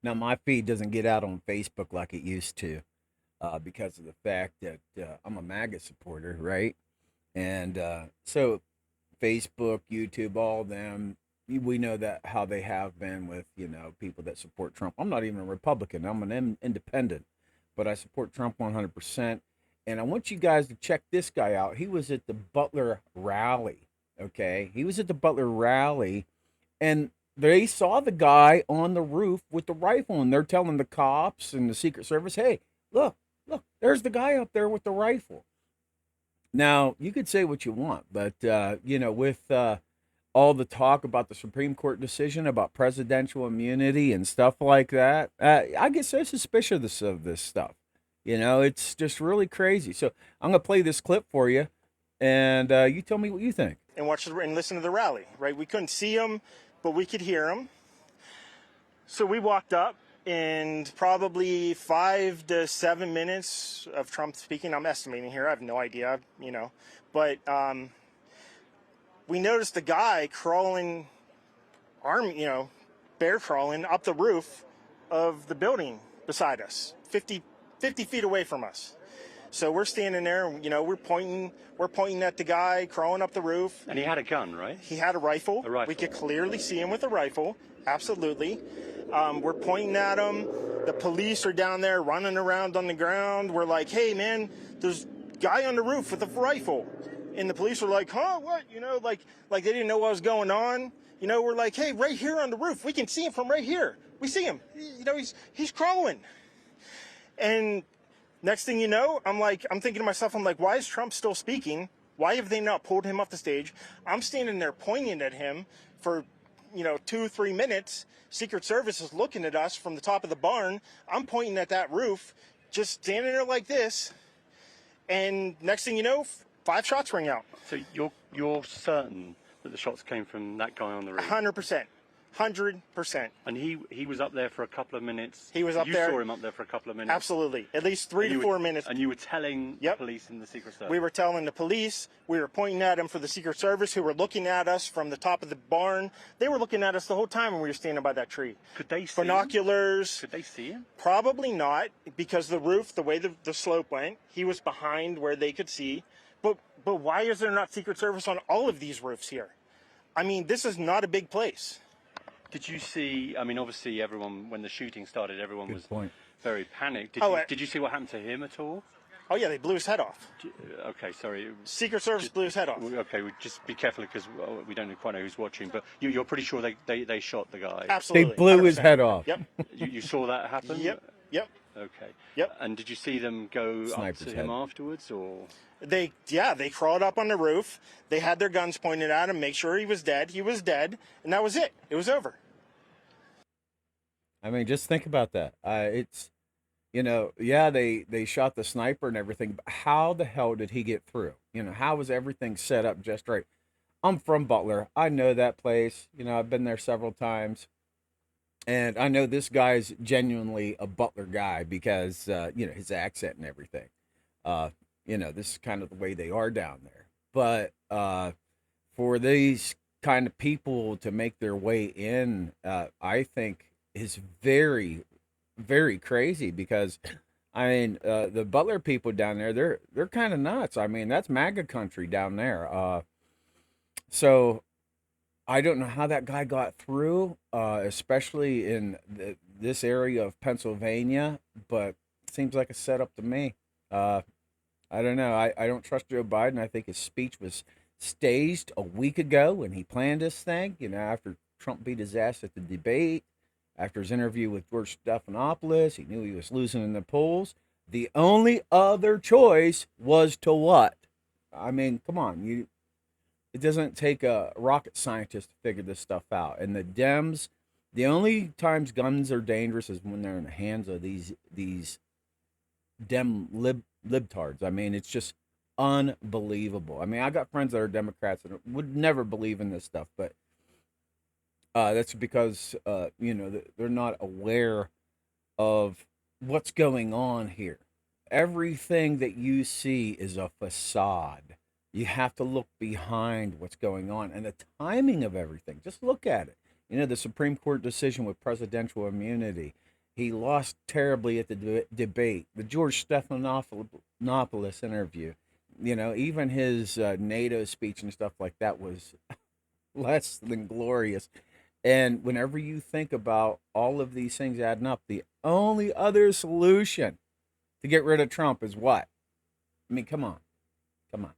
Now my feed doesn't get out on Facebook like it used to, because of the fact that I'm a MAGA supporter, right? And so Facebook, YouTube, all of them, we know that how they have been with people that support Trump. I'm not even a Republican. I'm an independent, but I support Trump 100%. And I want you guys to check this guy out. He was at the Butler rally. Okay, he was at the Butler rally, and they saw the guy on the roof with the rifle, and they're telling the cops and the Secret Service, "Hey, look, there's the guy up there with the rifle." Now, you could say what you want, but with all the talk about the Supreme Court decision about presidential immunity and stuff like that, I get so suspicious of this stuff. It's just really crazy. So I'm gonna play this clip for you, and you tell me what you think. And watch and listen to the rally. Right, we couldn't see him, but we could hear him. So we walked up, and probably 5 to 7 minutes of Trump speaking. I'm estimating here. I have no idea, but we noticed the guy crawling, bear crawling up the roof of the building beside us, 50 feet away from us. So we're standing there, we're pointing at the guy crawling up the roof. And he had a gun, right? He had a rifle. A rifle. We could clearly see him with a rifle. Absolutely. We're pointing at him. The police are down there running around on the ground. We're like, "Hey, man, there's a guy on the roof with a rifle." And the police were like, "Huh, what?" Like they didn't know what was going on. We're like, "Hey, right here on the roof. We can see him from right here. We see him. He's crawling." And next thing you know, I'm thinking to myself, why is Trump still speaking? Why have they not pulled him off the stage? I'm standing there pointing at him for, 2 3 minutes. Secret Service is looking at us from the top of the barn. I'm pointing at that roof, just standing there like this. And next thing you know, 5 shots ring out. So you're certain that the shots came from that guy on the roof? 100%. 100%. And he was up there for a couple of minutes. He was up there. You saw him up there for a couple of minutes. Absolutely. At least 3 to 4 minutes. And you were telling the police and the Secret Service. We were telling the police. We were pointing at him for the Secret Service, who were looking at us from the top of the barn. They were looking at us the whole time when we were standing by that tree. Could they see binoculars? Could they see him? Probably not, because the roof, the way the slope went, he was behind where they could see. But why is there not Secret Service on all of these roofs here? I mean, this is not a big place. Did you see, obviously everyone, when the shooting started, everyone was point. very panicked. Did you see what happened to him at all? Oh, yeah, they blew his head off. Okay, sorry. Secret Service blew his head off. Okay, just be careful because we don't quite know who's watching, but you're pretty sure they shot the guy? Absolutely. They blew 100%. his head off. Yep. You saw that happen? Yep. Okay. Yep. And did you see them go Sniper's up to him head. afterwards, or? They crawled up on the roof. They had their guns pointed at him, make sure he was dead. He was dead, and that was it. It was over. I mean, just think about that. They shot the sniper and everything, but how the hell did he get through? How was everything set up just right? I'm from Butler. I know that place. I've been there several times. And I know this guy's genuinely a Butler guy because, his accent and everything. This is kind of the way they are down there. But for these kind of people to make their way in, I think is very, very crazy because, the Butler people down there, they're kind of nuts. I mean, that's MAGA country down there. So I don't know how that guy got through, especially in this area of Pennsylvania, but it seems like a setup to me. I don't know. I don't trust Joe Biden. I think his speech was staged a week ago when he planned this thing, after Trump beat his ass at the debate, after his interview with George Stephanopoulos. He knew he was losing in the polls. The only other choice was to what? I mean, come on. It doesn't take a rocket scientist to figure this stuff out. And the Dems, the only times guns are dangerous is when they're in the hands of these Dem libtards. I mean, it's just unbelievable. I mean, I got friends that are Democrats and would never believe in this stuff, but that's because they're not aware of what's going on here. Everything that you see is a facade. You have to look behind what's going on and the timing of everything. Just look at it. The Supreme Court decision with presidential immunity. He lost terribly at the debate. The George Stephanopoulos interview, even his NATO speech and stuff like that was less than glorious. And whenever you think about all of these things adding up, the only other solution to get rid of Trump is what? I mean, come on. Come on.